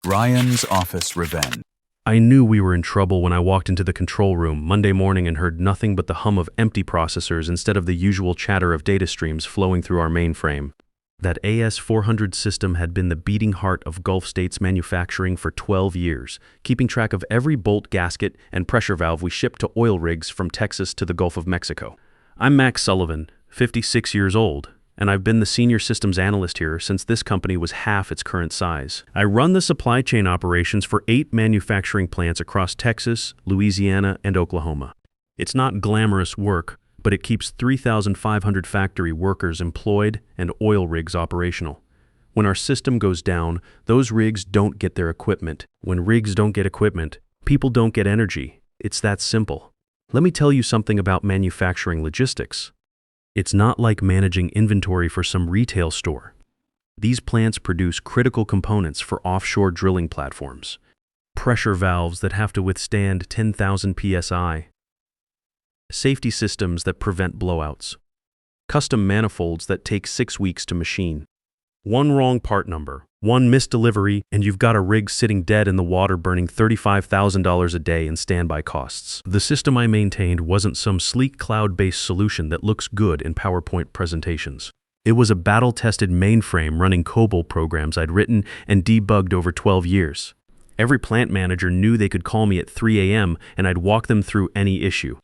Ryan's office revenge. I knew we were in trouble when I walked into the control room Monday morning and heard nothing but the hum of empty processors instead of the usual chatter of data streams flowing through our mainframe. That AS400 system had been the beating heart of Gulf States manufacturing for 12 years, keeping track of every bolt, gasket, and pressure valve we shipped to oil rigs from Texas to the Gulf of Mexico. I'm Max Sullivan, 56 years old, and I've been the senior systems analyst here since this company was half its current size. I run the supply chain operations for 8 manufacturing plants across Texas, Louisiana, and Oklahoma. It's not glamorous work, but it keeps 3,500 factory workers employed and oil rigs operational. When our system goes down, those rigs don't get their equipment. When rigs don't get equipment, people don't get energy. It's that simple. Let me tell you something about manufacturing logistics. It's not like managing inventory for some retail store. These plants produce critical components for offshore drilling platforms, pressure valves that have to withstand 10,000 psi, safety systems that prevent blowouts, custom manifolds that take 6 weeks to machine. One wrong part number, one missed delivery, and you've got a rig sitting dead in the water burning $35,000 a day in standby costs. The system I maintained wasn't some sleek cloud-based solution that looks good in PowerPoint presentations. It was a battle-tested mainframe running COBOL programs I'd written and debugged over 12 years. Every plant manager knew they could call me at 3 a.m. and I'd walk them through any issue.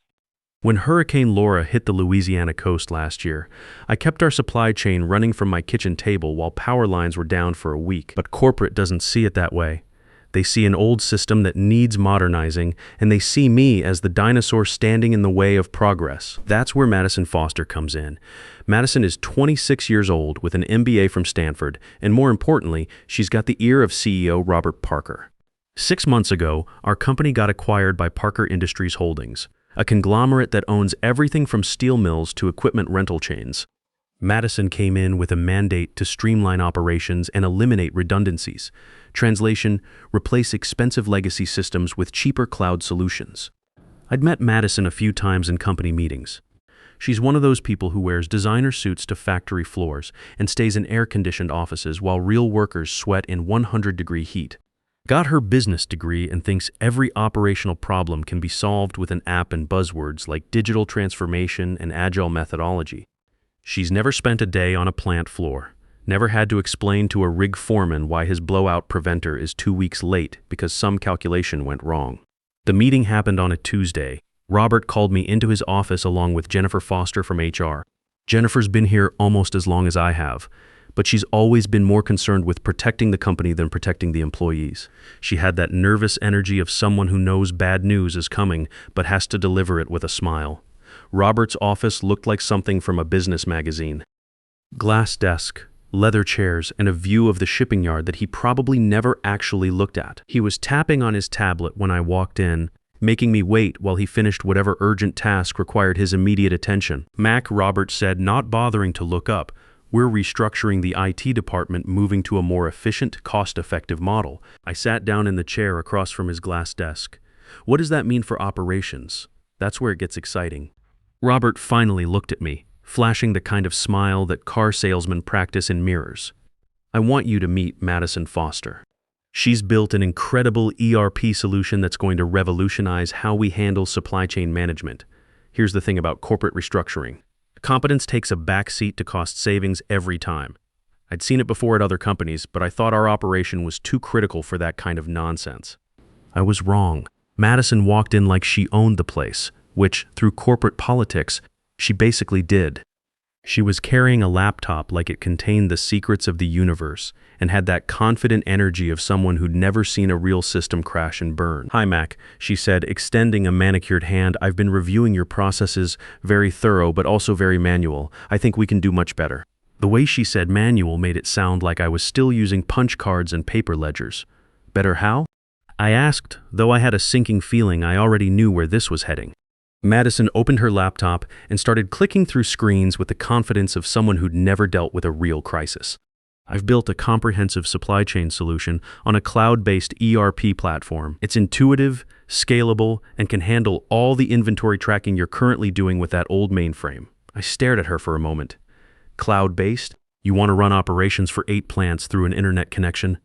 When Hurricane Laura hit the Louisiana coast last year, I kept our supply chain running from my kitchen table while power lines were down for a week. But corporate doesn't see it that way. They see an old system that needs modernizing, and they see me as the dinosaur standing in the way of progress. That's where Madison Foster comes in. Madison is 26 years old with an MBA from Stanford, and more importantly, she's got the ear of CEO Robert Parker. 6 months ago, our company got acquired by Parker Industries Holdings, a conglomerate that owns everything from steel mills to equipment rental chains. Madison came in with a mandate to streamline operations and eliminate redundancies. Translation, replace expensive legacy systems with cheaper cloud solutions. I'd met Madison a few times in company meetings. She's one of those people who wears designer suits to factory floors and stays in air-conditioned offices while real workers sweat in 100-degree heat. Got her business degree and thinks every operational problem can be solved with an app and buzzwords like digital transformation and agile methodology. She's never spent a day on a plant floor, never had to explain to a rig foreman why his blowout preventer is 2 weeks late because some calculation went wrong. The meeting happened on a Tuesday. Robert called me into his office along with Jennifer Foster from HR. Jennifer's been here almost as long as I have, but she's always been more concerned with protecting the company than protecting the employees. She had that nervous energy of someone who knows bad news is coming, but has to deliver it with a smile. Robert's office looked like something from a business magazine. Glass desk, leather chairs, and a view of the shipping yard that he probably never actually looked at. He was tapping on his tablet when I walked in, making me wait while he finished whatever urgent task required his immediate attention. Mac, Robert said, not bothering to look up, "We're restructuring the IT department, moving to a more efficient, cost-effective model." I sat down in the chair across from his glass desk. What does that mean for operations? That's where it gets exciting. Robert finally looked at me, flashing the kind of smile that car salesmen practice in mirrors. I want you to meet Madison Foster. She's built an incredible ERP solution that's going to revolutionize how we handle supply chain management. Here's the thing about corporate restructuring. Competence takes a backseat to cost savings every time. I'd seen it before at other companies, but I thought our operation was too critical for that kind of nonsense. I was wrong. Madison walked in like she owned the place, which, through corporate politics, she basically did. She was carrying a laptop like it contained the secrets of the universe and had that confident energy of someone who'd never seen a real system crash and burn. "Hi, Mac," she said, extending a manicured hand. "I've been reviewing your processes, very thorough, but also very manual. I think we can do much better." The way she said manual made it sound like I was still using punch cards and paper ledgers. Better how? I asked, though I had a sinking feeling I already knew where this was heading. Madison opened her laptop and started clicking through screens with the confidence of someone who'd never dealt with a real crisis. "I've built a comprehensive supply chain solution on a cloud-based ERP platform. It's intuitive, scalable, and can handle all the inventory tracking you're currently doing with that old mainframe." I stared at her for a moment. "Cloud-based? You want to run operations for 8 plants through an internet connection?"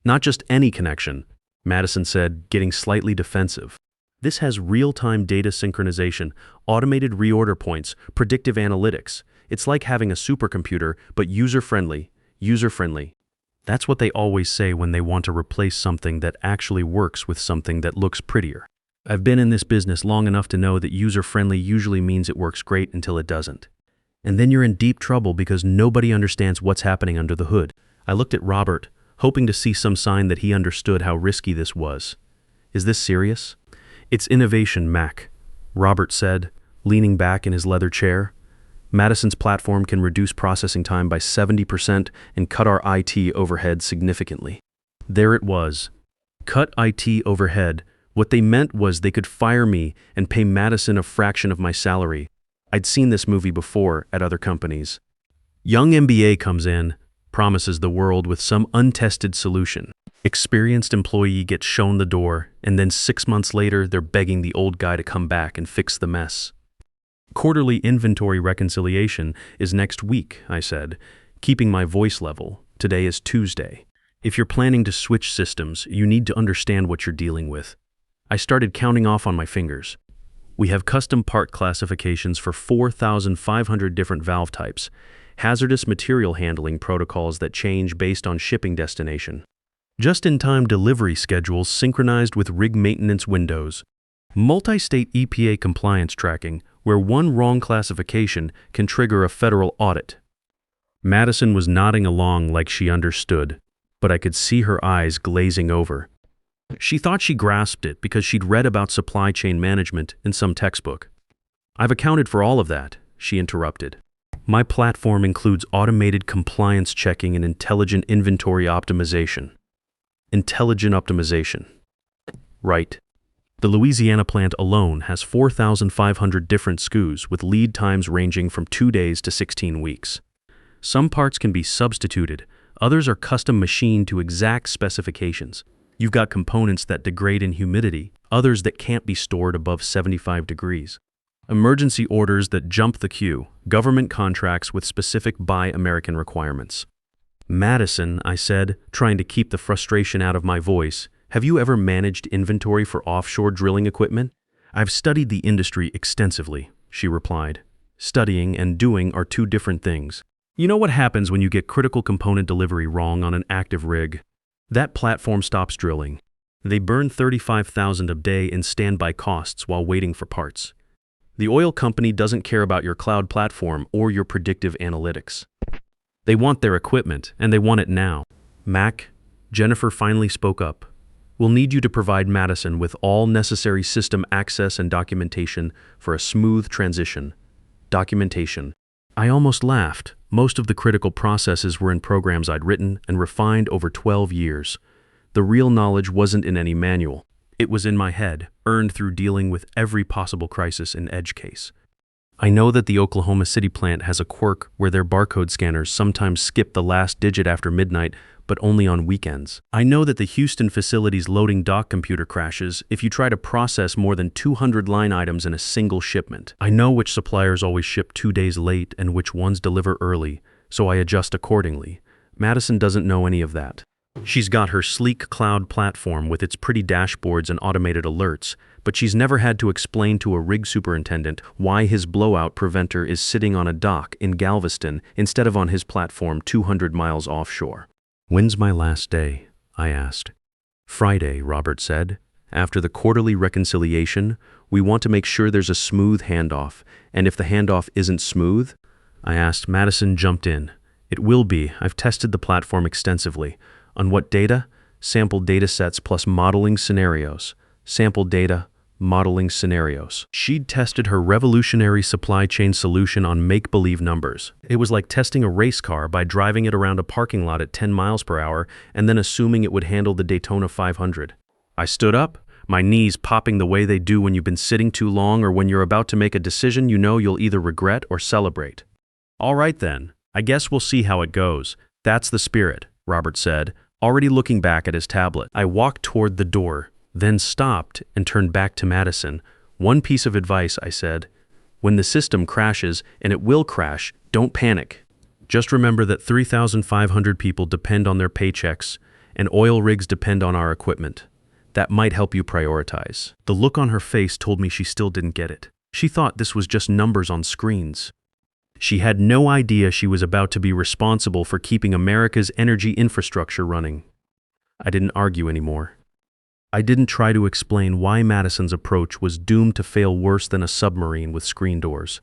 Not just any connection, Madison said, getting slightly defensive. This has real-time data synchronization, automated reorder points, predictive analytics. It's like having a supercomputer, but user-friendly. User-friendly. That's what they always say when they want to replace something that actually works with something that looks prettier. I've been in this business long enough to know that user-friendly usually means it works great until it doesn't. And then you're in deep trouble because nobody understands what's happening under the hood. I looked at Robert, hoping to see some sign that he understood how risky this was. Is this serious? It's innovation, Mac, Robert said, leaning back in his leather chair. Madison's platform can reduce processing time by 70% and cut our IT overhead significantly. There it was. Cut IT overhead. What they meant was they could fire me and pay Madison a fraction of my salary. I'd seen this movie before at other companies. Young MBA comes in, promises the world with some untested solution. Experienced employee gets shown the door, and then 6 months later, they're begging the old guy to come back and fix the mess. Quarterly inventory reconciliation is next week, I said, keeping my voice level. Today is Tuesday. If you're planning to switch systems, you need to understand what you're dealing with. I started counting off on my fingers. We have custom part classifications for 4,500 different valve types, hazardous material handling protocols that change based on shipping destination, just-in-time delivery schedules synchronized with rig maintenance windows, multi-state EPA compliance tracking, where one wrong classification can trigger a federal audit. Madison was nodding along like she understood, but I could see her eyes glazing over. She thought she grasped it because she'd read about supply chain management in some textbook. I've accounted for all of that, she interrupted. My platform includes automated compliance checking and intelligent inventory optimization. Intelligent optimization. Right. The Louisiana plant alone has 4,500 different SKUs with lead times ranging from 2 days to 16 weeks. Some parts can be substituted, others are custom machined to exact specifications. You've got components that degrade in humidity, others that can't be stored above 75 degrees. Emergency orders that jump the queue, government contracts with specific Buy American requirements. Madison, I said, trying to keep the frustration out of my voice, have you ever managed inventory for offshore drilling equipment? I've studied the industry extensively, she replied. Studying and doing are two different things. You know what happens when you get critical component delivery wrong on an active rig? That platform stops drilling. They burn $35,000 a day in standby costs while waiting for parts. The oil company doesn't care about your cloud platform or your predictive analytics. They want their equipment, and they want it now. Mac, Jennifer finally spoke up. We'll need you to provide Madison with all necessary system access and documentation for a smooth transition. Documentation. I almost laughed. Most of the critical processes were in programs I'd written and refined over 12 years. The real knowledge wasn't in any manual. It was in my head, earned through dealing with every possible crisis and edge case. I know that the Oklahoma City plant has a quirk where their barcode scanners sometimes skip the last digit after midnight, but only on weekends. I know that the Houston facility's loading dock computer crashes if you try to process more than 200 line items in a single shipment. I know which suppliers always ship 2 days late and which ones deliver early, so I adjust accordingly. Madison doesn't know any of that. She's got her sleek cloud platform with its pretty dashboards and automated alerts, but she's never had to explain to a rig superintendent why his blowout preventer is sitting on a dock in Galveston instead of on his platform 200 miles offshore. When's my last day? I asked. Friday, Robert said. After the quarterly reconciliation, we want to make sure there's a smooth handoff, and if the handoff isn't smooth, I asked. Madison jumped in. It will be. I've tested the platform extensively. On what data? Sample data sets plus modeling scenarios. Sample data, modeling scenarios. She'd tested her revolutionary supply chain solution on make-believe numbers. It was like testing a race car by driving it around a parking lot at 10 miles per hour and then assuming it would handle the Daytona 500. I stood up, my knees popping the way they do when you've been sitting too long or when you're about to make a decision you know you'll either regret or celebrate. All right then, I guess we'll see how it goes. That's the spirit, Robert said, already looking back at his tablet. I walked toward the door, then stopped and turned back to Madison. One piece of advice, I said. When the system crashes, and it will crash, don't panic. Just remember that 3,500 people depend on their paychecks, and oil rigs depend on our equipment. That might help you prioritize." The look on her face told me she still didn't get it. She thought this was just numbers on screens. She had no idea she was about to be responsible for keeping America's energy infrastructure running. I didn't argue anymore. I didn't try to explain why Madison's approach was doomed to fail worse than a submarine with screen doors.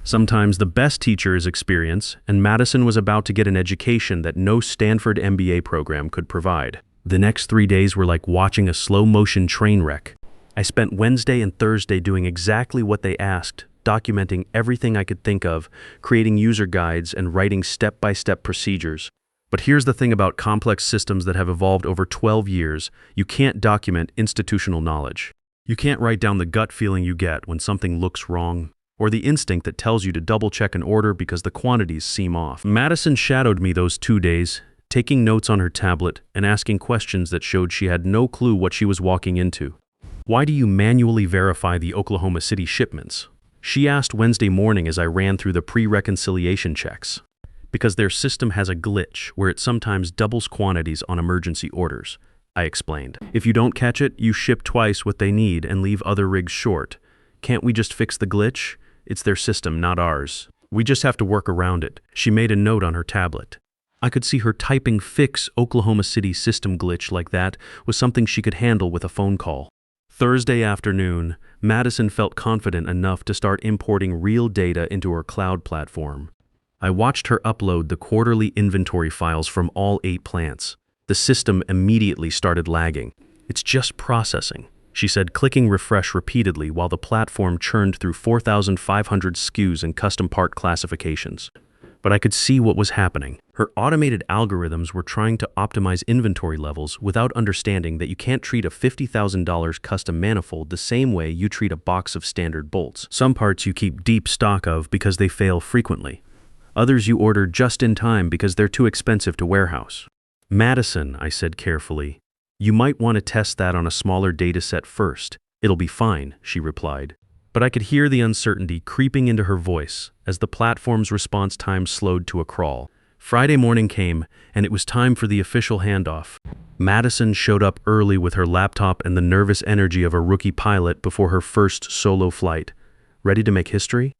Sometimes the best teacher is experience, and Madison was about to get an education that no Stanford MBA program could provide. The next 3 days were like watching a slow-motion train wreck. I spent Wednesday and Thursday doing exactly what they asked, documenting everything I could think of, creating user guides, and writing step-by-step procedures. But here's the thing about complex systems that have evolved over 12 years: you can't document institutional knowledge. You can't write down the gut feeling you get when something looks wrong, or the instinct that tells you to double-check an order because the quantities seem off. Madison shadowed me those 2 days, taking notes on her tablet and asking questions that showed she had no clue what she was walking into. "Why do you manually verify the Oklahoma City shipments?" she asked Wednesday morning as I ran through the pre-reconciliation checks. "Because their system has a glitch where it sometimes doubles quantities on emergency orders," I explained. "If you don't catch it, you ship twice what they need and leave other rigs short. Can't we just fix the glitch? It's their system, not ours. We just have to work around it." She made a note on her tablet. I could see her typing "fix Oklahoma City system glitch" like that was something she could handle with a phone call. Thursday afternoon, Madison felt confident enough to start importing real data into her cloud platform. I watched her upload the quarterly inventory files from all 8 plants. The system immediately started lagging. "It's just processing," she said, clicking refresh repeatedly while the platform churned through 4,500 SKUs and custom part classifications. But I could see what was happening. Her automated algorithms were trying to optimize inventory levels without understanding that you can't treat a $50,000 custom manifold the same way you treat a box of standard bolts. Some parts you keep deep stock of because they fail frequently. Others you order just in time because they're too expensive to warehouse. "Madison," I said carefully, "you might want to test that on a smaller data set first. It'll be fine," she replied. But I could hear the uncertainty creeping into her voice as the platform's response time slowed to a crawl. Friday morning came, and it was time for the official handoff. Madison showed up early with her laptop and the nervous energy of a rookie pilot before her first solo flight. "Ready to make history?"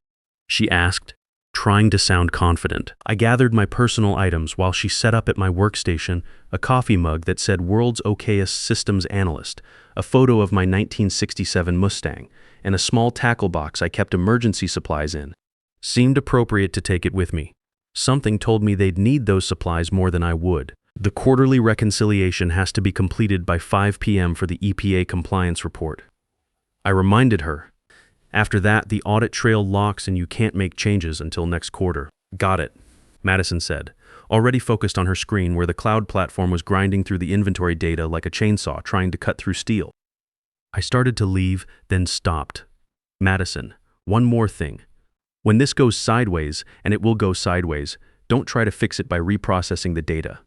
she asked, trying to sound confident. I gathered my personal items while she set up at my workstation a coffee mug that said "World's Okayest Systems Analyst," a photo of my 1967 Mustang, and a small tackle box I kept emergency supplies in. Seemed appropriate to take it with me. Something told me they'd need those supplies more than I would. The quarterly reconciliation has to be completed by 5 p.m. for the EPA compliance report. I reminded her. After that, the audit trail locks and you can't make changes until next quarter. "Got it," Madison said, already focused on her screen where the cloud platform was grinding through the inventory data like a chainsaw trying to cut through steel. I started to leave, then stopped. "Madison, one more thing. When this goes sideways, and it will go sideways, don't try to fix it by reprocessing the data.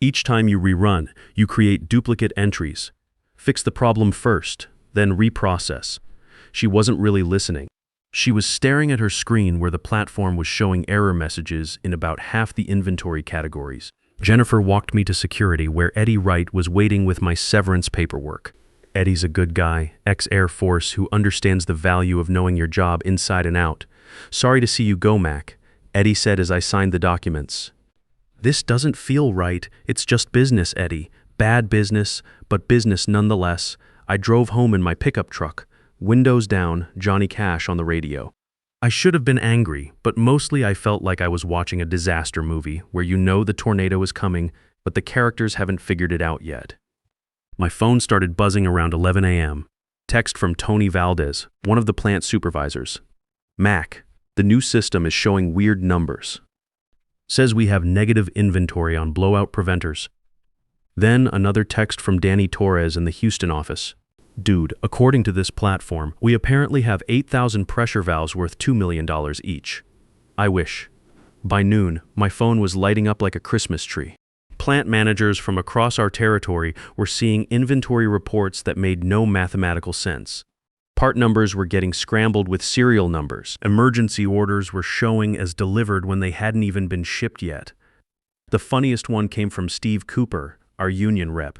Each time you rerun, you create duplicate entries. Fix the problem first, then reprocess." She wasn't really listening. She was staring at her screen where the platform was showing error messages in about half the inventory categories. Jennifer walked me to security where Eddie Wright was waiting with my severance paperwork. Eddie's a good guy, ex-Air Force, who understands the value of knowing your job inside and out. "Sorry to see you go, Mac," Eddie said as I signed the documents. "This doesn't feel right. It's just business, Eddie. Bad business, but business nonetheless." I drove home in my pickup truck. Windows down, Johnny Cash on the radio. I should have been angry, but mostly I felt like I was watching a disaster movie where you know the tornado is coming, but the characters haven't figured it out yet. My phone started buzzing around 11 a.m. Text from Tony Valdez, one of the plant supervisors. "Mac, the new system is showing weird numbers. Says we have negative inventory on blowout preventers." Then another text from Danny Torres in the Houston office. "Dude, according to this platform, we apparently have 8,000 pressure valves worth $2 million each. I wish." By noon, my phone was lighting up like a Christmas tree. Plant managers from across our territory were seeing inventory reports that made no mathematical sense. Part numbers were getting scrambled with serial numbers. Emergency orders were showing as delivered when they hadn't even been shipped yet. The funniest one came from Steve Cooper, our union rep.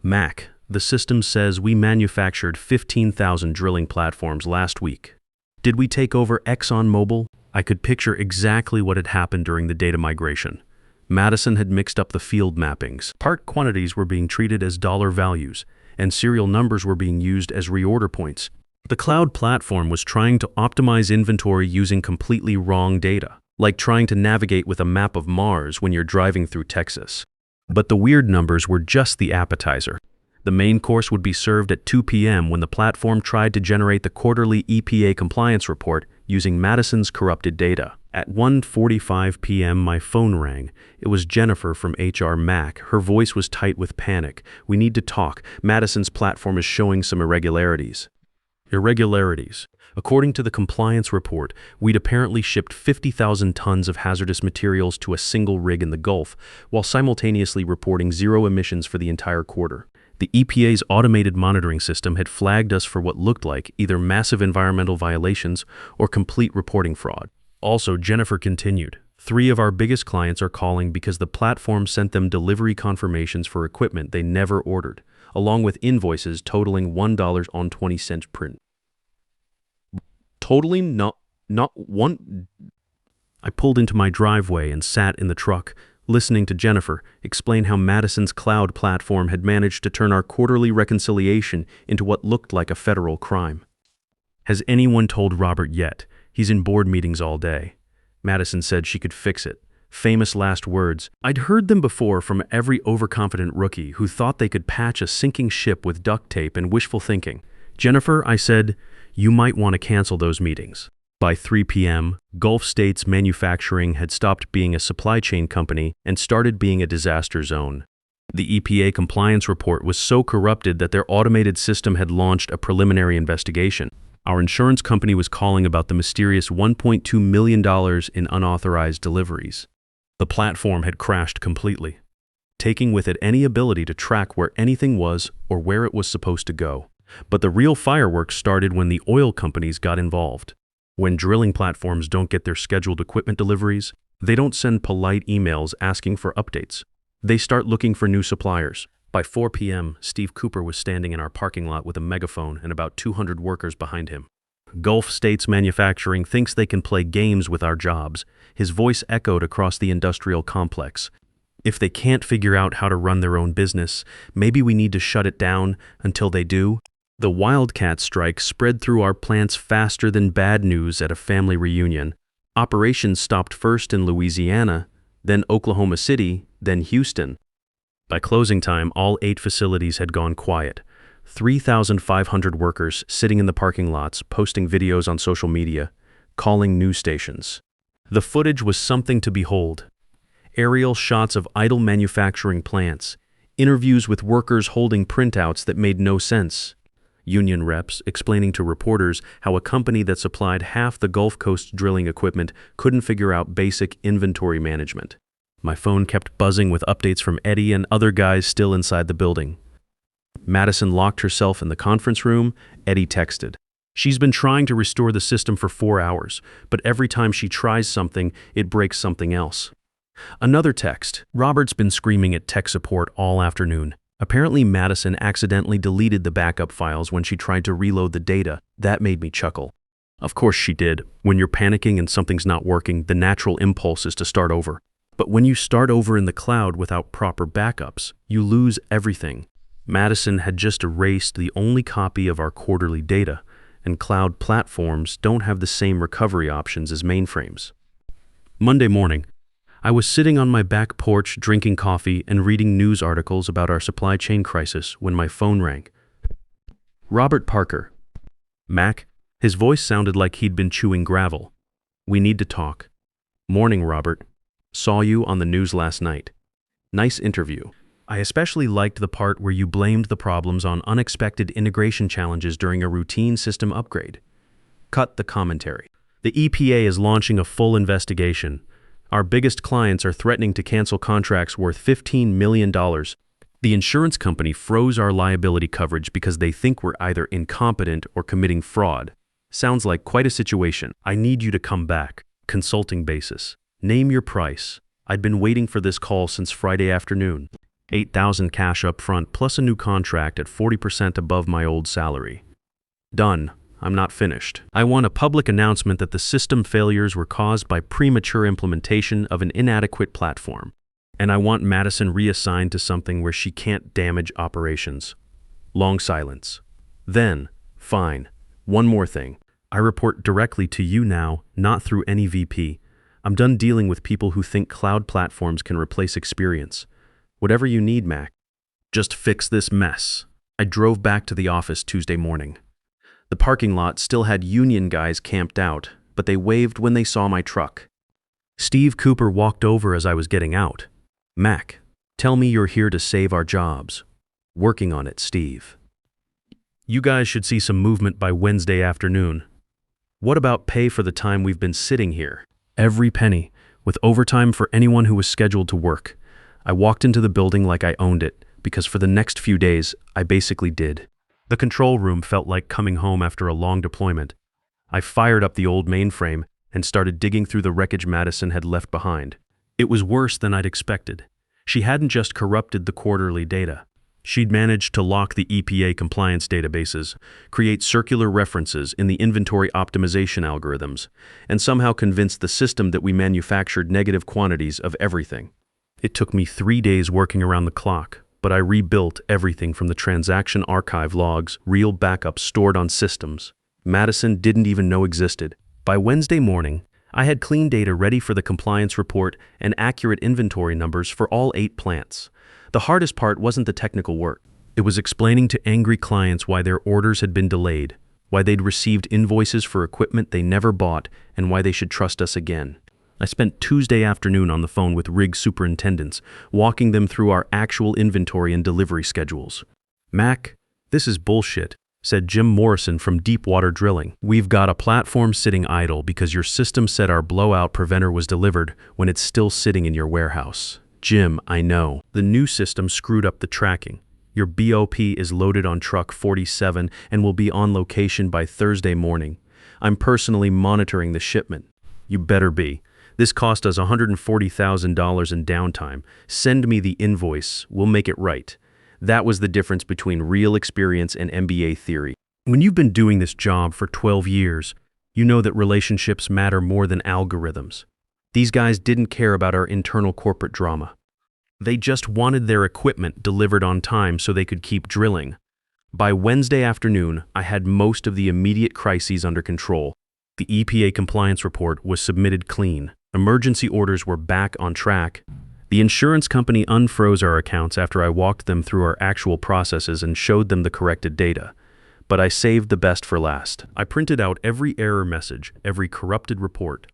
Mac, the system says we manufactured 15,000 drilling platforms last week. Did we take over ExxonMobil? I could picture exactly what had happened during the data migration. Madison had mixed up the field mappings. Part quantities were being treated as dollar values, and serial numbers were being used as reorder points. The cloud platform was trying to optimize inventory using completely wrong data, like trying to navigate with a map of Mars when you're driving through Texas. But the weird numbers were just the appetizer. The main course would be served at 2 p.m. when the platform tried to generate the quarterly EPA compliance report using Madison's corrupted data. At 1:45 p.m. my phone rang. It was Jennifer from HR Mac. Her voice was tight with panic. "We need to talk. Madison's platform is showing some irregularities." Irregularities. According to the compliance report, we'd apparently shipped 50,000 tons of hazardous materials to a single rig in the Gulf, while simultaneously reporting zero emissions for the entire quarter. The EPA's automated monitoring system had flagged us for what looked like either massive environmental violations or complete reporting fraud. Also, Jennifer continued, 3 of our biggest clients are calling because the platform sent them delivery confirmations for equipment they never ordered, along with invoices totaling $1.20 print. Totaling not one. I pulled into my driveway and sat in the truck, listening to Jennifer explain how Madison's cloud platform had managed to turn our quarterly reconciliation into what looked like a federal crime. "Has anyone told Robert yet? He's in board meetings all day." Madison said she could fix it. Famous last words. I'd heard them before from every overconfident rookie who thought they could patch a sinking ship with duct tape and wishful thinking. "Jennifer," I said, "you might want to cancel those meetings." By 3 p.m., Gulf States Manufacturing had stopped being a supply chain company and started being a disaster zone. The EPA compliance report was so corrupted that their automated system had launched a preliminary investigation. Our insurance company was calling about the mysterious $1.2 million in unauthorized deliveries. The platform had crashed completely, taking with it any ability to track where anything was or where it was supposed to go. But the real fireworks started when the oil companies got involved. When drilling platforms don't get their scheduled equipment deliveries, they don't send polite emails asking for updates. They start looking for new suppliers. By 4 p.m., Steve Cooper was standing in our parking lot with a megaphone and about 200 workers behind him. "Gulf States Manufacturing thinks they can play games with our jobs." His voice echoed across the industrial complex. "If they can't figure out how to run their own business, maybe we need to shut it down until they do." The wildcat strike spread through our plants faster than bad news at a family reunion. Operations stopped first in Louisiana, then Oklahoma City, then Houston. By closing time, all 8 facilities had gone quiet. 3,500 workers sitting in the parking lots, posting videos on social media, calling news stations. The footage was something to behold. Aerial shots of idle manufacturing plants, interviews with workers holding printouts that made no sense. Union reps explaining to reporters how a company that supplied half the Gulf Coast drilling equipment couldn't figure out basic inventory management. My phone kept buzzing with updates from Eddie and other guys still inside the building. Madison locked herself in the conference room. Eddie texted. She's been trying to restore the system for 4 hours, but every time she tries something, it breaks something else. Another text. Robert's been screaming at tech support all afternoon. Apparently Madison accidentally deleted the backup files when she tried to reload the data. That made me chuckle. Of course she did. When you're panicking and something's not working, the natural impulse is to start over. But when you start over in the cloud without proper backups, you lose everything. Madison had just erased the only copy of our quarterly data, and cloud platforms don't have the same recovery options as mainframes. Monday morning, I was sitting on my back porch drinking coffee and reading news articles about our supply chain crisis when my phone rang. Robert Parker. Mac. His voice sounded like he'd been chewing gravel. "We need to talk." "Morning, Robert. Saw you on the news last night. Nice interview. I especially liked the part where you blamed the problems on unexpected integration challenges during a routine system upgrade." Cut the commentary. "The EPA is launching a full investigation. Our biggest clients are threatening to cancel contracts worth $15 million. The insurance company froze our liability coverage because they think we're either incompetent or committing fraud. Sounds like quite a situation. I need you to come back. Consulting basis. Name your price. I'd been waiting for this call since Friday afternoon." $8,000 cash up front plus a new contract at 40% above my old salary. Done. I'm not finished. I want a public announcement that the system failures were caused by premature implementation of an inadequate platform. And I want Madison reassigned to something where she can't damage operations. Long silence. Then, fine. One more thing. I report directly to you now, not through any VP. I'm done dealing with people who think cloud platforms can replace experience. Whatever you need, Mac. Just fix this mess. I drove back to the office Tuesday morning. The parking lot still had union guys camped out, but they waved when they saw my truck. Steve Cooper walked over as I was getting out. Mac, tell me you're here to save our jobs. Working on it, Steve. You guys should see some movement by Wednesday afternoon. What about pay for the time we've been sitting here? Every penny, with overtime for anyone who was scheduled to work. I walked into the building like I owned it, because for the next few days, I basically did. The control room felt like coming home after a long deployment. I fired up the old mainframe and started digging through the wreckage Madison had left behind. It was worse than I'd expected. She hadn't just corrupted the quarterly data. She'd managed to lock the EPA compliance databases, create circular references in the inventory optimization algorithms, and somehow convince the system that we manufactured negative quantities of everything. It took me 3 days working around the clock, but I rebuilt everything from the transaction archive logs, real backups stored on systems Madison didn't even know existed. By Wednesday morning, I had clean data ready for the compliance report and accurate inventory numbers for all 8 plants. The hardest part wasn't the technical work. It was explaining to angry clients why their orders had been delayed, why they'd received invoices for equipment they never bought, and why they should trust us again. I spent Tuesday afternoon on the phone with rig superintendents, walking them through our actual inventory and delivery schedules. Mac, this is bullshit, said Jim Morrison from Deepwater Drilling. We've got a platform sitting idle because your system said our blowout preventer was delivered when it's still sitting in your warehouse. Jim, I know. The new system screwed up the tracking. Your BOP is loaded on truck 47 and will be on location by Thursday morning. I'm personally monitoring the shipment. You better be. This cost us $140,000 in downtime. Send me the invoice. We'll make it right. That was the difference between real experience and MBA theory. When you've been doing this job for 12 years, you know that relationships matter more than algorithms. These guys didn't care about our internal corporate drama. They just wanted their equipment delivered on time so they could keep drilling. By Wednesday afternoon, I had most of the immediate crises under control. The EPA compliance report was submitted clean. Emergency orders were back on track. The insurance company unfroze our accounts after I walked them through our actual processes and showed them the corrected data. But I saved the best for last. I printed out every error message, every corrupted report,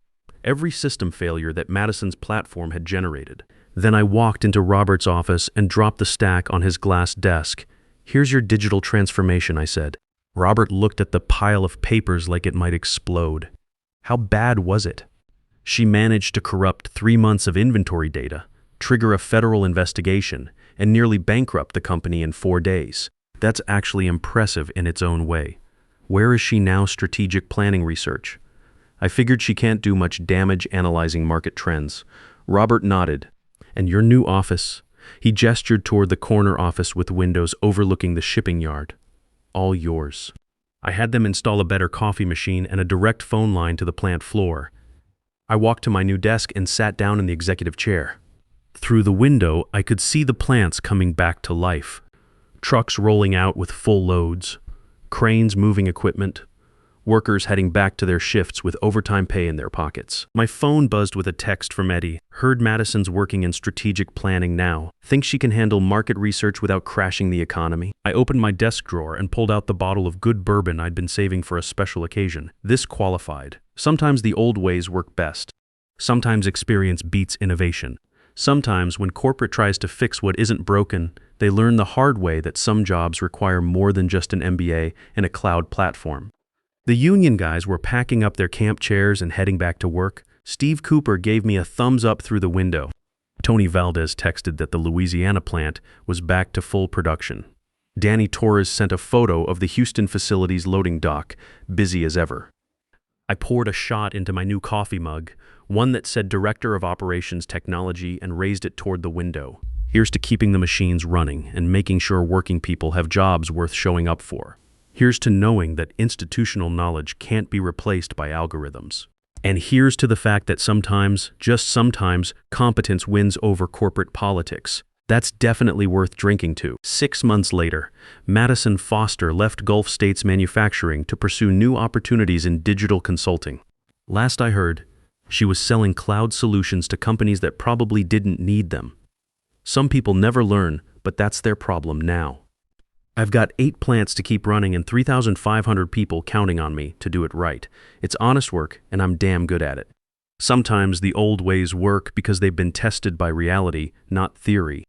every system failure that Madison's platform had generated. Then I walked into Robert's office and dropped the stack on his glass desk. Here's your digital transformation, I said. Robert looked at the pile of papers like it might explode. How bad was it? She managed to corrupt 3 months of inventory data, trigger a federal investigation, and nearly bankrupt the company in 4 days. That's actually impressive in its own way. Where is she now? Strategic planning research. I figured she can't do much damage analyzing market trends. Robert nodded. And your new office? He gestured toward the corner office with windows overlooking the shipping yard. All yours. I had them install a better coffee machine and a direct phone line to the plant floor. I walked to my new desk and sat down in the executive chair. Through the window, I could see the plants coming back to life. Trucks rolling out with full loads, cranes moving equipment, workers heading back to their shifts with overtime pay in their pockets. My phone buzzed with a text from Eddie. Heard Madison's working in strategic planning now. Thinks she can handle market research without crashing the economy. I opened my desk drawer and pulled out the bottle of good bourbon I'd been saving for a special occasion. This qualified. Sometimes the old ways work best. Sometimes experience beats innovation. Sometimes when corporate tries to fix what isn't broken, they learn the hard way that some jobs require more than just an MBA and a cloud platform. The union guys were packing up their camp chairs and heading back to work. Steve Cooper gave me a thumbs up through the window. Tony Valdez texted that the Louisiana plant was back to full production. Danny Torres sent a photo of the Houston facility's loading dock, busy as ever. I poured a shot into my new coffee mug, one that said Director of Operations Technology, and raised it toward the window. Here's to keeping the machines running and making sure working people have jobs worth showing up for. Here's to knowing that institutional knowledge can't be replaced by algorithms. And here's to the fact that sometimes, just sometimes, competence wins over corporate politics. That's definitely worth drinking to. 6 months later, Madison Foster left Gulf States Manufacturing to pursue new opportunities in digital consulting. Last I heard, she was selling cloud solutions to companies that probably didn't need them. Some people never learn, but that's their problem now. I've got 8 plants to keep running and 3,500 people counting on me to do it right. It's honest work, and I'm damn good at it. Sometimes the old ways work because they've been tested by reality, not theory.